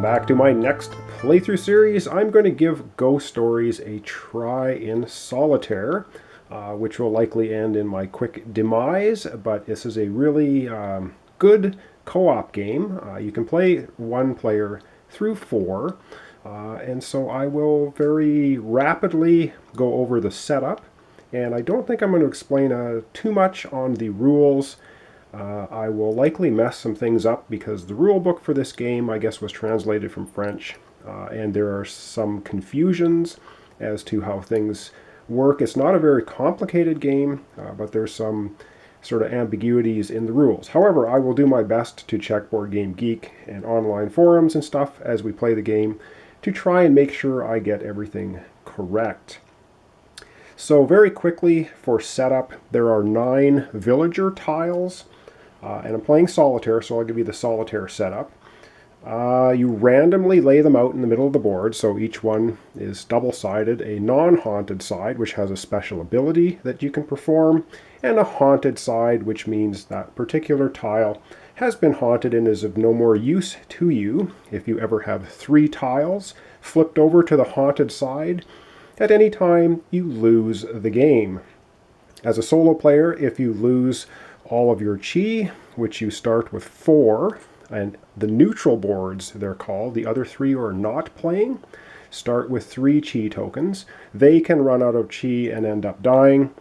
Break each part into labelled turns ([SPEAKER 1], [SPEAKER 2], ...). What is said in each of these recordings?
[SPEAKER 1] back to my next playthrough series. I'm going to give Ghost Stories a try in solitaire, which will likely end in my quick demise, but this is a really good co-op game. You can play one player through four, and so I will very rapidly go over the setup, and I don't think I'm going to explain too much on the rules. I will likely mess some things up because the rule book for this game, I guess, was translated from French, and there are some confusions as to how things work. It's not a very complicated game, but there's some sort of ambiguities in the rules. However, I will do my best to check Board Game Geek and online forums and stuff as we play the game to try and make sure I get everything correct. So very quickly for setup, there are 9 villager tiles. And I'm playing solitaire, so I'll give you the solitaire setup. You randomly lay them out in the middle of the board, so each one is double-sided. A non-haunted side, which has a special ability that you can perform, and a haunted side, which means that particular tile has been haunted and is of no more use to you. If you ever have 3 tiles flipped over to the haunted side, at any time you lose the game. As a solo player, if you lose all of your chi, which you start with 4, and the neutral boards, they're called, the other 3 are not playing, start with 3 chi tokens. They can run out of chi and end up dying,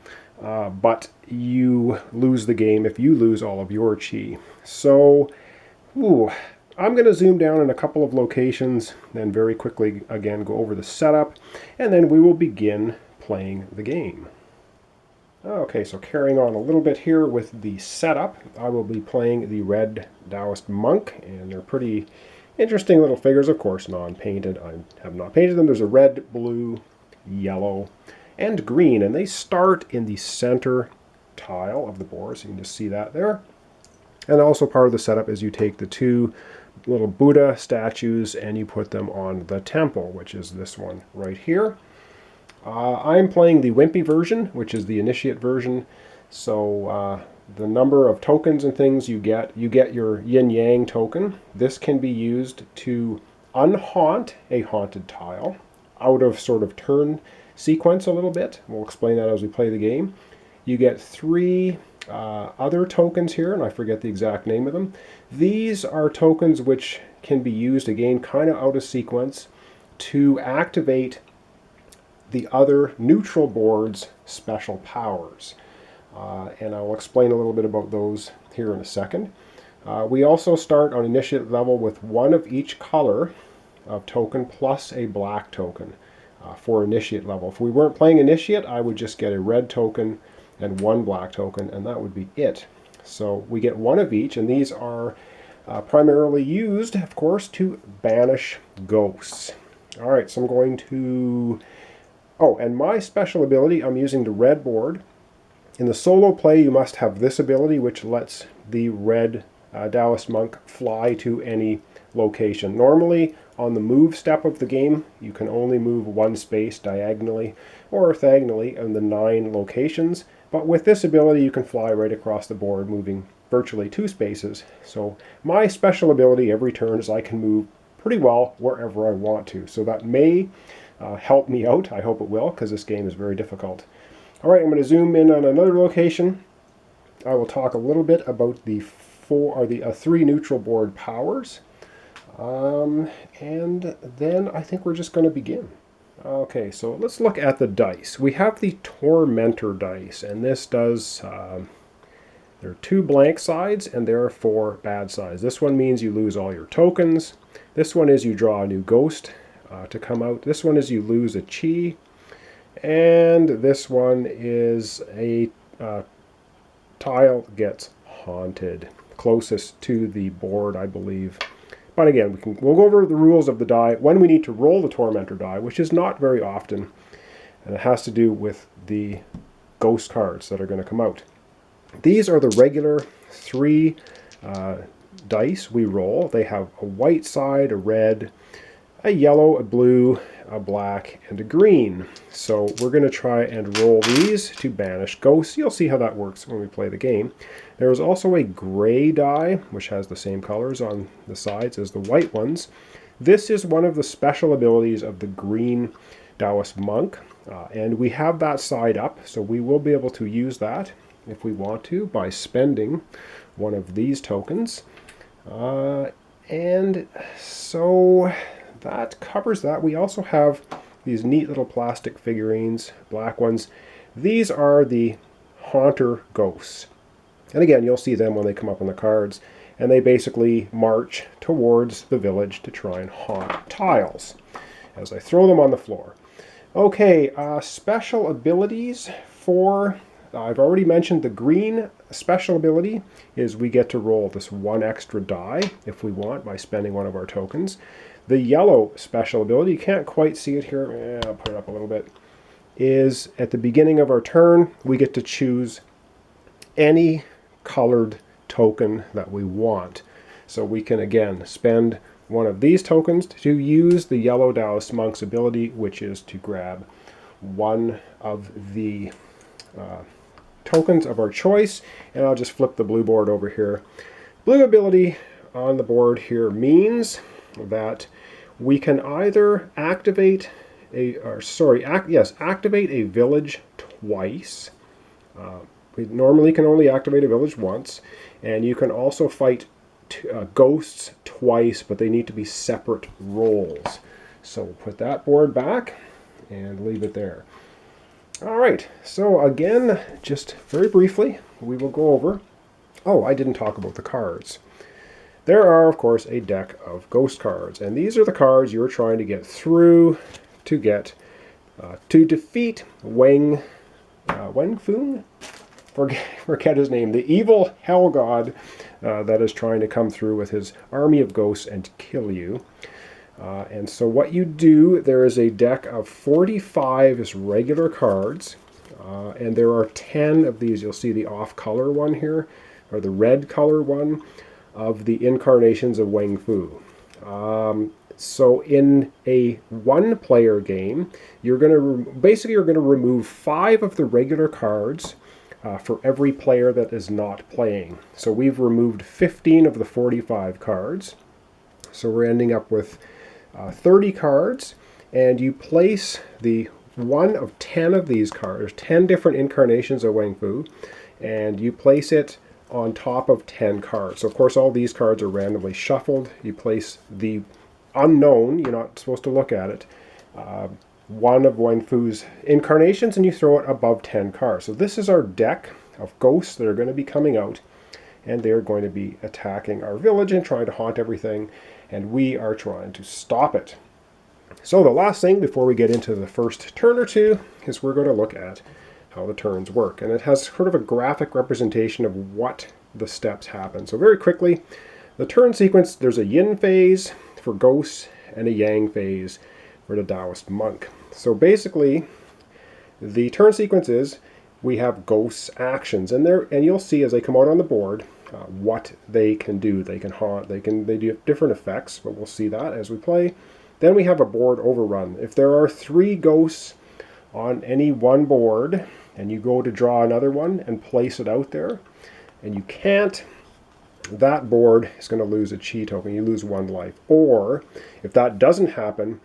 [SPEAKER 1] but you lose the game if you lose all of your chi. So, I'm going to zoom down in a couple of locations, then very quickly again go over the setup, and then we will begin playing the game. Okay, so carrying on a little bit here with the setup, I will be playing the Red Taoist Monk, and they're pretty interesting little figures, of course, non-painted. I have not painted them. There's a red, blue, yellow, and green, and they start in the center tile of the board, so you can just see that there. And also part of the setup is you take the 2 little Buddha statues and you put them on the temple, which is this one right here. I'm playing the Wimpy version, which is the initiate version, so the number of tokens and things you get your yin-yang token. This can be used to unhaunt a haunted tile out of sort of turn sequence a little bit. We'll explain that as we play the game. You get 3 other tokens here, and I forget the exact name of them. These are tokens which can be used, again, kind of out of sequence, to activate the other neutral board's special powers. And I'll explain a little bit about those here in a second. We also start on initiate level with 1 of each color of token plus a black token for initiate level. If we weren't playing initiate, I would just get a red token and 1 black token, and that would be it. So we get 1 of each, and these are primarily used, of course, to banish ghosts. All right, so I'm going to... Oh, and my special ability, I'm using the red board. In the solo play, you must have this ability, which lets the Red Taoist Monk fly to any location. Normally, on the move step of the game, you can only move 1 space diagonally or orthogonally in the 9 locations. But with this ability, you can fly right across the board, moving virtually 2 spaces. So my special ability every turn is I can move pretty well wherever I want to. So that may help me out. I hope it will, because this game is very difficult. All right, I'm going to zoom in on another location. I will talk a little bit about the 3 neutral board powers. And then I think we're just going to begin. Okay, so let's look at the dice. We have the Tormentor dice, and this does... there are 2 blank sides, and there are 4 bad sides. This one means you lose all your tokens. This one is you draw a new ghost to come out. This one is you lose a chi. And this one is a tile gets haunted. Closest to the board, I believe. But again, we'll go over the rules of the die when we need to roll the Tormentor die, which is not very often. And it has to do with the ghost cards that are going to come out. These are the regular 3 dice we roll. They have a white side, a red, a yellow, a blue, a black, and a green. So we're going to try and roll these to banish ghosts. You'll see how that works when we play the game. There is also a gray die, which has the same colors on the sides as the white ones. This is one of the special abilities of the green Taoist monk, and we have that side up, so we will be able to use that if we want to by spending one of these tokens. And so that covers that. We also have these neat little plastic figurines, black ones. These are the Haunter Ghosts. And again, you'll see them when they come up on the cards. And they basically march towards the village to try and haunt tiles as I throw them on the floor. Okay, special abilities for... I've already mentioned the green special ability is we get to roll this one extra die if we want by spending one of our tokens. The yellow special ability, you can't quite see it here, I'll put it up a little bit, is at the beginning of our turn we get to choose any colored token that we want. So we can again spend one of these tokens to use the yellow Taoist monk's ability, which is to grab one of the tokens of our choice, and I'll just flip the blue board over here. Blue ability on the board here means that we can either activate activate a village twice. We normally can only activate a village once, and you can also fight ghosts twice, but they need to be separate rolls. So we'll put that board back and leave it there. All right, so again, just very briefly, we will go over... Oh, I didn't talk about the cards. There are, of course, a deck of ghost cards, and these are the cards you're trying to get through to get to defeat Weng Fung? Forget his name. The evil hell god that is trying to come through with his army of ghosts and kill you. And so what you do, there is a deck of 45 regular cards, and there are 10 of these. You'll see the off-color one here, or the red color one, of the incarnations of Weng Fu. So in a one-player game, you're going to remove 5 of the regular cards for every player that is not playing. So we've removed 15 of the 45 cards. So we're ending up with 30 cards, and you place the one of 10 of these cards, 10 different incarnations of Weng Fu, and you place it on top of 10 cards. So of course all these cards are randomly shuffled. You place the unknown, you're not supposed to look at it, one of Weng Fu's incarnations, and you throw it above 10 cards. So this is our deck of ghosts that are going to be coming out, and they're going to be attacking our village and trying to haunt everything, and we are trying to stop it. So the last thing before we get into the first turn or two is we're going to look at how the turns work. And it has sort of a graphic representation of what the steps happen. So very quickly, the turn sequence, there's a yin phase for ghosts and a yang phase for the Taoist monk. So basically, the turn sequence is we have ghosts' actions, and you'll see as they come out on the board what they can do. They can haunt, they do different effects, but we'll see that as we play. Then we have a board overrun. If there are 3 ghosts on any one board, and you go to draw another one and place it out there, and you can't, that board is going to lose a chi token. You lose 1 life. Or, if that doesn't happen,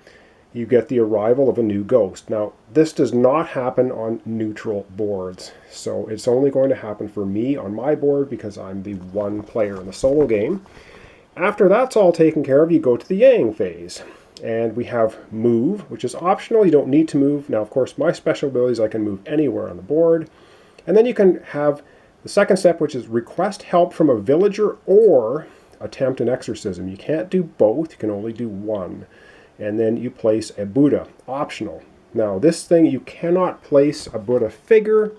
[SPEAKER 1] you get the arrival of a new ghost. Now, this does not happen on neutral boards. So it's only going to happen for me on my board because I'm the one player in the solo game. After that's all taken care of, you go to the yang phase. And we have move, which is optional. You don't need to move. Now, of course, my special abilities, I can move anywhere on the board. And then you can have the second step, which is request help from a villager or attempt an exorcism. You can't do both. You can only do one. And then you place a Buddha, optional. Now, this thing, you cannot place a Buddha figure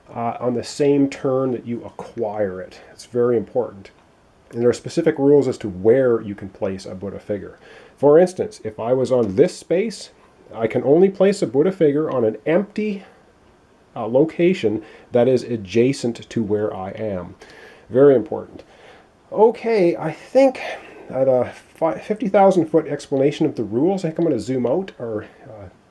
[SPEAKER 1] on the same turn that you acquire it. It's very important. And there are specific rules as to where you can place a Buddha figure. For instance, if I was on this space, I can only place a Buddha figure on an empty location that is adjacent to where I am. Very important. Okay, I think at a 50,000 foot explanation of the rules, I think I'm going to zoom out or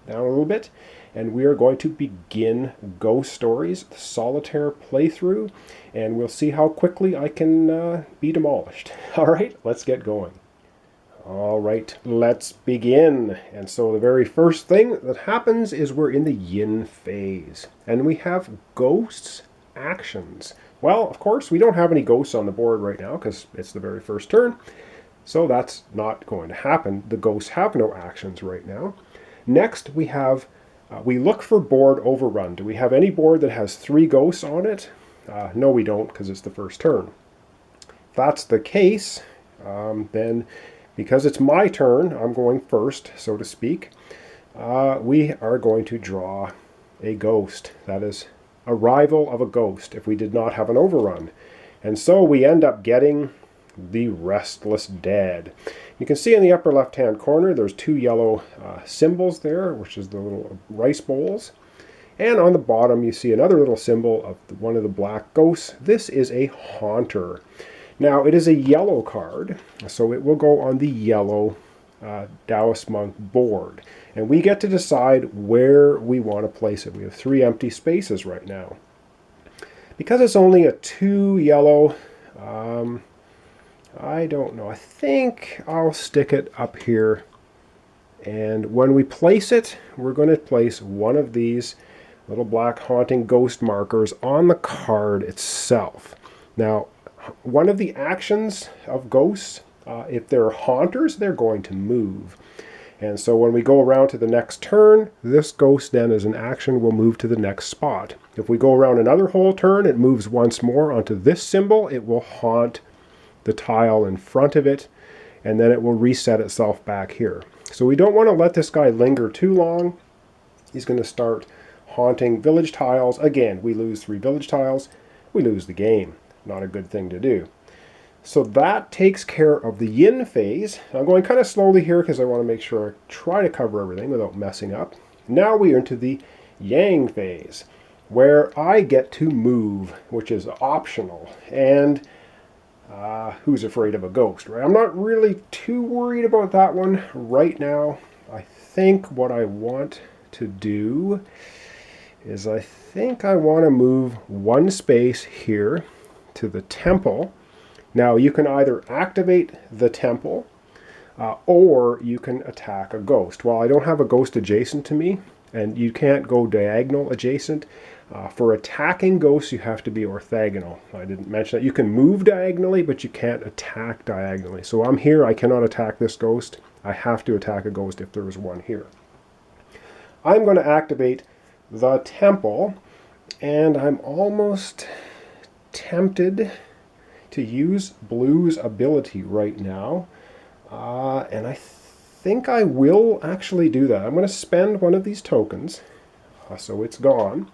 [SPEAKER 1] down a little bit, and we are going to begin Ghost Stories, the solitaire playthrough, and we'll see how quickly I can be demolished. All right, let's get going. All right, let's begin. And so the very first thing that happens is we're in the yin phase. And we have ghosts actions. Well, of course, we don't have any ghosts on the board right now because it's the very first turn. So that's not going to happen. The ghosts have no actions right now. Next, we have, we look for board overrun. Do we have any board that has 3 ghosts on it? No, we don't, because it's the first turn. If that's the case, then because it's my turn, I'm going first, so to speak, we are going to draw a ghost. That is arrival of a ghost if we did not have an overrun. And so we end up getting the Restless Dead. You can see in the upper left-hand corner, there's 2 yellow symbols there, which is the little rice bowls. And on the bottom, you see another little symbol of one of the black ghosts. This is a Haunter. Now, it is a yellow card, so it will go on the yellow Taoist Monk board. And we get to decide where we want to place it. We have 3 empty spaces right now. Because it's only a 2 yellow, I don't know. I think I'll stick it up here. And when we place it, we're going to place one of these little black haunting ghost markers on the card itself. Now, one of the actions of ghosts, if they're haunters, they're going to move. And so when we go around to the next turn, this ghost then as an action will move to the next spot. If we go around another whole turn, it moves once more onto this symbol. It will haunt the tile in front of it, and then it will reset itself back here. So we don't want to let this guy linger too long. He's going to start haunting village tiles. Again, we lose 3 village tiles. We lose the game. Not a good thing to do. So that takes care of the yin phase. I'm going kind of slowly here because I want to make sure I try to cover everything without messing up. Now we are into the yang phase, where I get to move, which is optional. And who's afraid of a ghost, right? I'm not really too worried about that one right now. I think what I want to do is I think I want to move 1 space here to the temple. Now you can either activate the temple or you can attack a ghost. Well, I don't have a ghost adjacent to me, and you can't go diagonal adjacent. For attacking ghosts, you have to be orthogonal. I didn't mention that. You can move diagonally, but you can't attack diagonally. So I'm here, I cannot attack this ghost. I have to attack a ghost if there is one here. I'm going to activate the temple, and I'm almost tempted to use Blue's ability right now, and I think I will actually do that. I'm going to spend one of these tokens, so it's gone.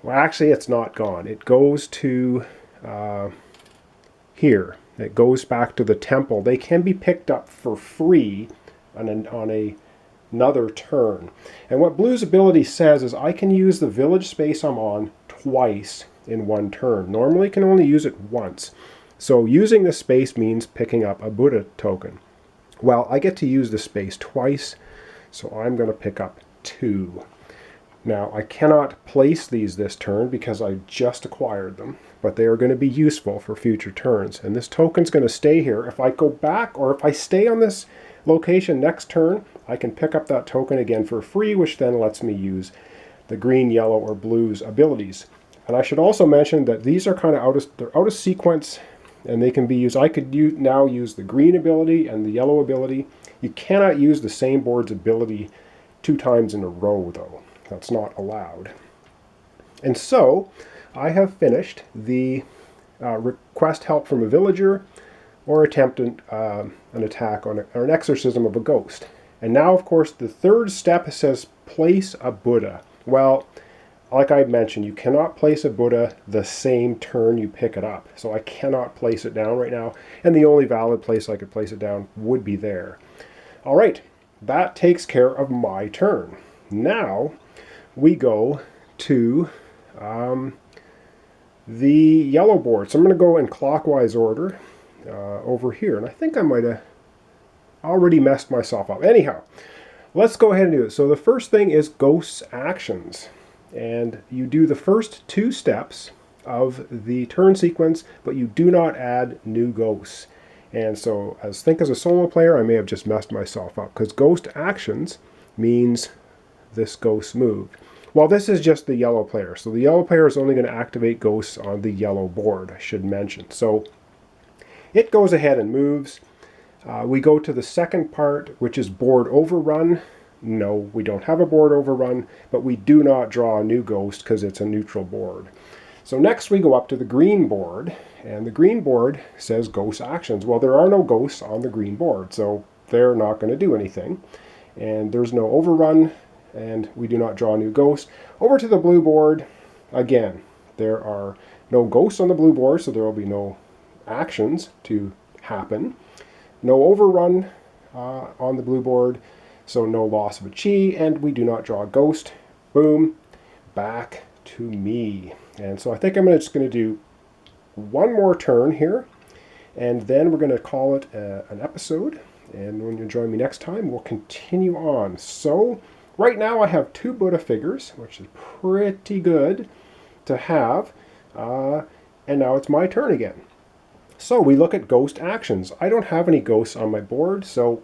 [SPEAKER 1] Well, actually, it's not gone. It goes to here. It goes back to the temple. They can be picked up for free on another turn. And what Blue's ability says is I can use the village space I'm on twice in 1 turn. Normally, you can only use it once. So using the space means picking up a Buddha token. Well, I get to use the space twice, so I'm going to pick up 2. Now, I cannot place these this turn because I just acquired them, but they are going to be useful for future turns. And this token's going to stay here. If I go back, or if I stay on this location next turn, I can pick up that token again for free, which then lets me use the green, yellow, or blue's abilities. And I should also mention that these are kind of they're out of sequence, and they can be used. I could now use the green ability and the yellow ability. You cannot use the same board's ability 2 times in a row, though. That's not allowed. And so I have finished the request help from a villager or attempt an attack on or an exorcism of a ghost. And now, of course, the third step says place a Buddha. Well, like I mentioned, you cannot place a Buddha the same turn you pick it up. So I cannot place it down right now. And the only valid place I could place it down would be there. All right, that takes care of my turn. Now we go to the yellow board. So I'm going to go in clockwise order over here. And I think I might have already messed myself up. Anyhow, let's go ahead and do it. So the first thing is Ghost's actions. And you do the first 2 steps of the turn sequence, but you do not add new ghosts. And so as a solo player, I may have just messed myself up, because ghost actions means this ghost moved. Well, this is just the yellow player. So the yellow player is only going to activate ghosts on the yellow board, I should mention. So it goes ahead and moves. We go to the second part, which is board overrun. No, we don't have a board overrun, but we do not draw a new ghost because it's a neutral board. So next we go up to the green board, and the green board says ghost actions. Well, there are no ghosts on the green board, so they're not going to do anything. And there's no overrun, and we do not draw a new ghost. Over to the blue board, again, there are no ghosts on the blue board, so there will be no actions to happen. No overrun on the blue board, so no loss of a chi, and we do not draw a ghost. Boom, back to me. And so I think I'm just going to do one more turn here, and then we're going to call it an episode. And when you join me next time, we'll continue on. So right now I have 2 Buddha figures, which is pretty good to have. And now it's my turn again. So we look at ghost actions. I don't have any ghosts on my board, so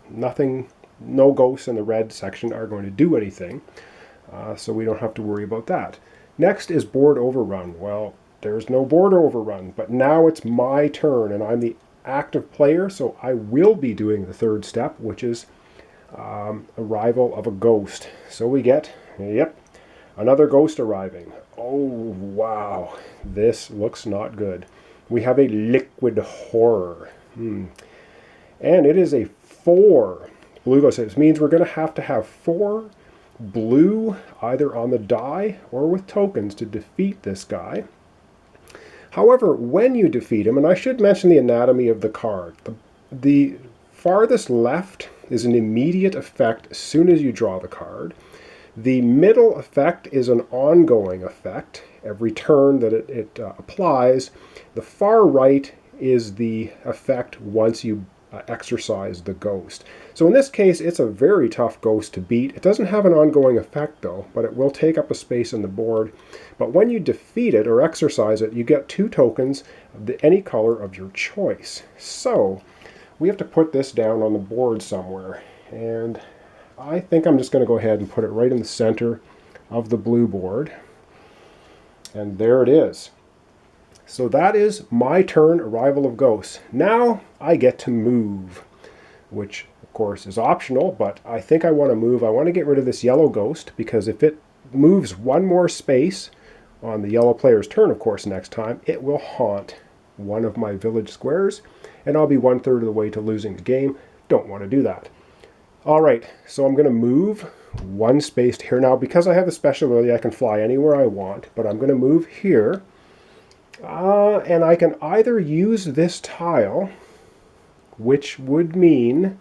[SPEAKER 1] no ghosts in the red section are going to do anything. So we don't have to worry about that. Next is board overrun. Well, there's no board overrun, but now it's my turn, and I'm the active player, so I will be doing the third step, which is arrival of a ghost. So we get, another ghost arriving. Oh, wow, this looks not good. We have a liquid horror. And it is a 4 blue ghost. It means we're going to have 4 blue either on the die or with tokens to defeat this guy. However, when you defeat him, and I should mention the anatomy of the card, the farthest left is an immediate effect as soon as you draw the card. The middle effect is an ongoing effect every turn that it applies. The far right is the effect once you exercise the ghost. So in this case, it's a very tough ghost to beat. It doesn't have an ongoing effect though, but it will take up a space on the board. But when you defeat it or exercise it, you get 2 tokens of any color of your choice. So we have to put this down on the board somewhere, and I think I'm just going to go ahead and put it right in the center of the blue board. And there it is. So that is my turn, Arrival of Ghosts. Now I get to move, which of course is optional, but I think I want to move. I want to get rid of this yellow ghost, because if it moves one more space on the yellow player's turn, of course, next time, it will haunt one of my village squares, and I'll be 1/3 of the way to losing the game. Don't want to do that. All right, so I'm going to move 1 space here. Now, because I have the special ability, I can fly anywhere I want, but I'm going to move here. And I can either use this tile, which would mean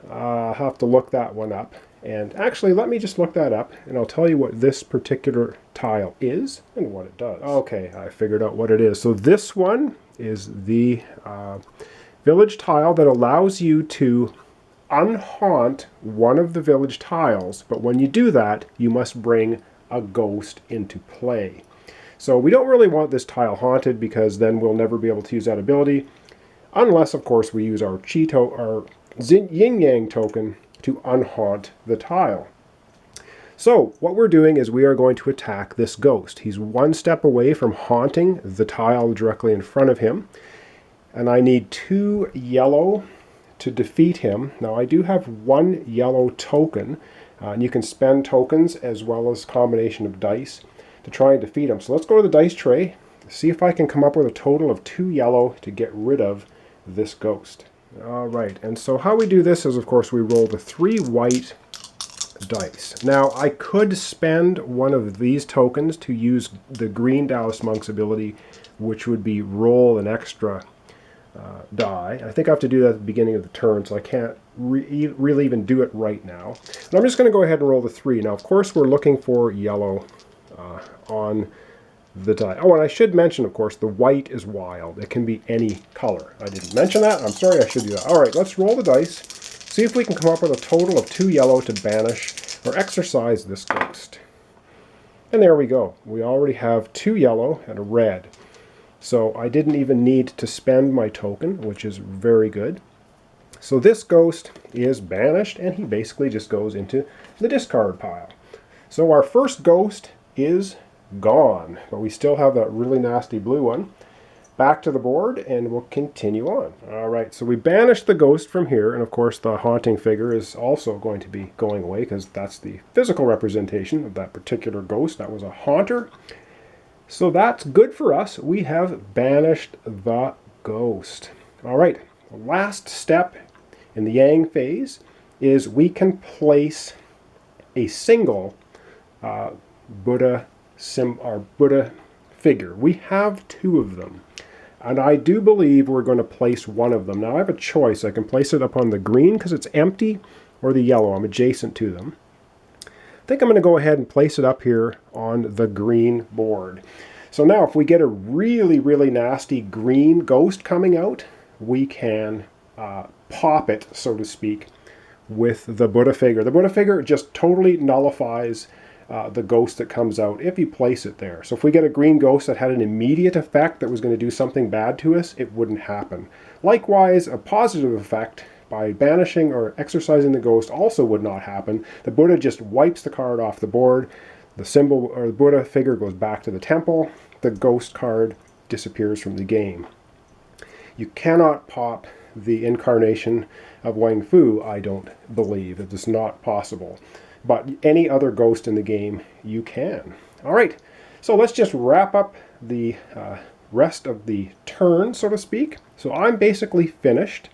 [SPEAKER 1] I'll have to look that one up. And actually, let me just look that up, and I'll tell you what this particular tile is and what it does. Okay, I figured out what it is. So this one is the village tile that allows you to unhaunt one of the village tiles, but when you do that, you must bring a ghost into play. So we don't really want this tile haunted, because then we'll never be able to use that ability, unless, of course, we use our yin yang token to unhaunt the tile. So what we're doing is we are going to attack this ghost. He's 1 step away from haunting the tile directly in front of him, and I need 2 yellow to defeat him. Now I do have 1 yellow token, and you can spend tokens as well as a combination of dice to try and defeat him. So let's go to the dice tray, see if I can come up with a total of 2 yellow to get rid of this ghost. All right, and so how we do this is, of course, we roll the 3 white dice. Now, I could spend one of these tokens to use the green Taoist Monk's ability, which would be roll an extra die. I think I have to do that at the beginning of the turn, so I can't really even do it right now. And I'm just going to go ahead and roll the 3. Now, of course, we're looking for yellow on the die. Oh, and I should mention, of course, the white is wild. It can be any color. I didn't mention that. I'm sorry, I should do that. All right, let's roll the dice. See if we can come up with a total of 2 yellow to banish or exorcise this ghost. And there we go. We already have 2 yellow and a red. So I didn't even need to spend my token, which is very good. So this ghost is banished, and he basically just goes into the discard pile. So our first ghost is gone, but we still have that really nasty blue one. Back to the board, and we'll continue on. All right, so we banished the ghost from here, and of course the haunting figure is also going to be going away because that's the physical representation of that particular ghost. That was a haunter. So that's good for us. We have banished the ghost. All right, the last step in the Yang phase is we can place a single Buddha figure. We have two of them. And I do believe we're going to place one of them. Now I have a choice. I can place it up on the green because it's empty, or the yellow. I'm adjacent to them. I think I'm going to go ahead and place it up here on the green board. So now if we get a really, really nasty green ghost coming out, we can pop it, so to speak, with the Buddha figure. The Buddha figure just totally nullifies the ghost that comes out if you place it there. So if we get a green ghost that had an immediate effect that was going to do something bad to us, it wouldn't happen. Likewise, a positive effect by banishing or exorcising the ghost also would not happen. The Buddha just wipes the card off the board. The symbol or the Buddha figure goes back to the temple. The ghost card disappears from the game. You cannot pop the incarnation of Wang Fu, I don't believe. It is not possible. But any other ghost in the game, you can. All right, so let's just wrap up the rest of the turn, so to speak. So I'm basically finished.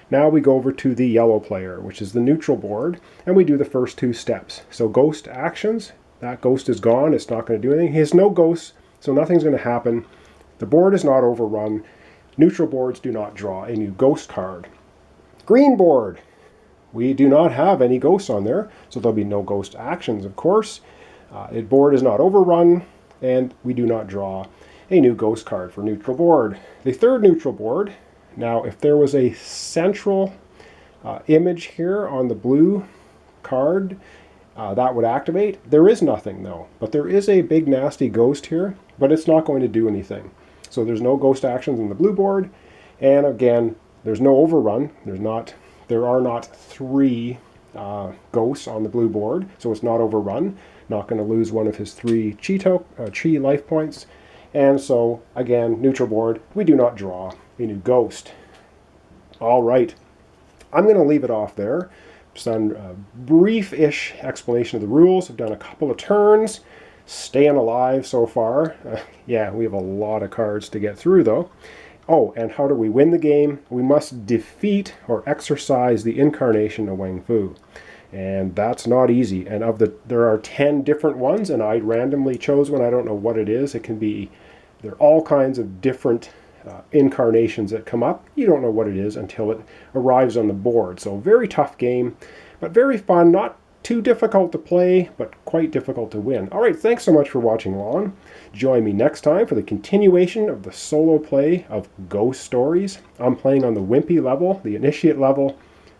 [SPEAKER 1] Now we go over to the yellow player, which is the neutral board, and we do the first two steps. So ghost actions, that ghost is gone. It's not going to do anything. He has no ghosts, so nothing's going to happen. The board is not overrun. Neutral boards do not draw a new ghost card. Green board. We do not have any ghosts on there, so there'll be no ghost actions, of course. The board is not overrun, and we do not draw a new ghost card for neutral board. The third neutral board, now if there was a central image here on the blue card, that would activate. There is nothing though, but there is a big nasty ghost here, but it's not going to do anything. So there's no ghost actions in the blue board, and again, there's no overrun. There are not three ghosts on the blue board, so it's not overrun. Not going to lose one of his three chi life points. And so, again, neutral board, we do not draw a new ghost. All right, I'm going to leave it off there. Just done a brief-ish explanation of the rules. I've done a couple of turns. Staying alive so far. Yeah, we have a lot of cards to get through, though. Oh, and how do we win the game? We must defeat or exorcise the incarnation of Wang Fu. And that's not easy. And there are 10 different ones, and I randomly chose one. I don't know what it is. There are all kinds of different incarnations that come up. You don't know what it is until it arrives on the board. So very tough game, but very fun. Not too difficult to play, but quite difficult to win. All right, thanks so much for watching along. Join me next time for the continuation of the solo play of Ghost Stories. I'm playing on the Wimpy level, the Initiate level.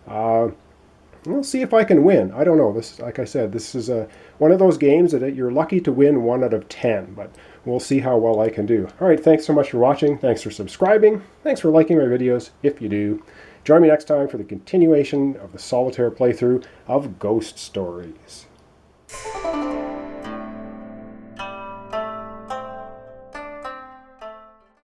[SPEAKER 1] We'll see if I can win. I don't know. Like I said, this is one of those games that you're lucky to win 1 out of 10, but we'll see how well I can do. All right, thanks so much for watching. Thanks for subscribing. Thanks for liking my videos, if you do. Join me next time for the continuation of the solitaire playthrough of Ghost Stories.